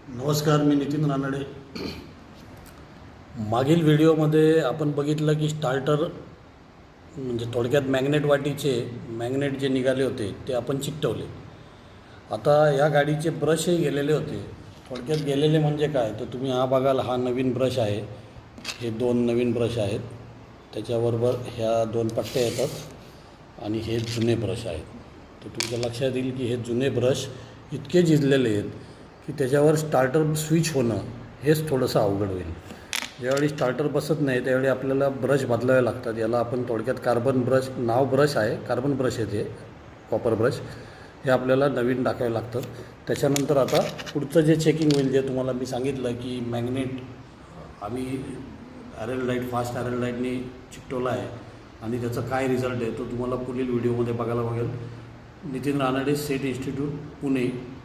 नमस्कार, मी नितीन रानडे। मागील व्हिडिओमध्ये आपण बघितलं की स्टार्टर म्हणजे थोडक्यात मॅग्नेट वाटीचे मॅग्नेट जे निघाले होते ते आपण चिकटवले। आता या गाडीचे ब्रशही गेलेले होते। थोडक्यात गेलेले म्हणजे काय, तर तुम्ही हा बघाल, हा नवीन ब्रश आहे, हे दोन नवीन ब्रश आहेत, त्याच्याबरोबर ह्या दोन पट्ट्या येतात आणि हे जुने ब्रश आहेत। तर तुमच्या लक्षात येईल की हे जुने ब्रश इतके झिजलेले आहेत की त्याच्यावर स्टार्टर स्विच होणं हेच थोडंसं अवघड होईल। ज्यावेळी स्टार्टर बसत नाही त्यावेळी आपल्याला ब्रश बदलावे लागतात। याला आपण थोडक्यात कार्बन ब्रश, नाव ब्रश आहे, कार्बन ब्रश येते, कॉपर ब्रश, हे आपल्याला नवीन टाकावे लागतं। त्याच्यानंतर आता पुढचं जे चेकिंग होईल, जे तुम्हाला मी सांगितलं की मॅग्नेट आम्ही ॲरेल फास्ट ॲरेल लाईटनी चिकटवला आहे आणि त्याचा काय रिझल्ट आहे तो तुम्हाला पुढील व्हिडिओमध्ये बघायला मिळेल। Nitin Ranade, set institute, Pune.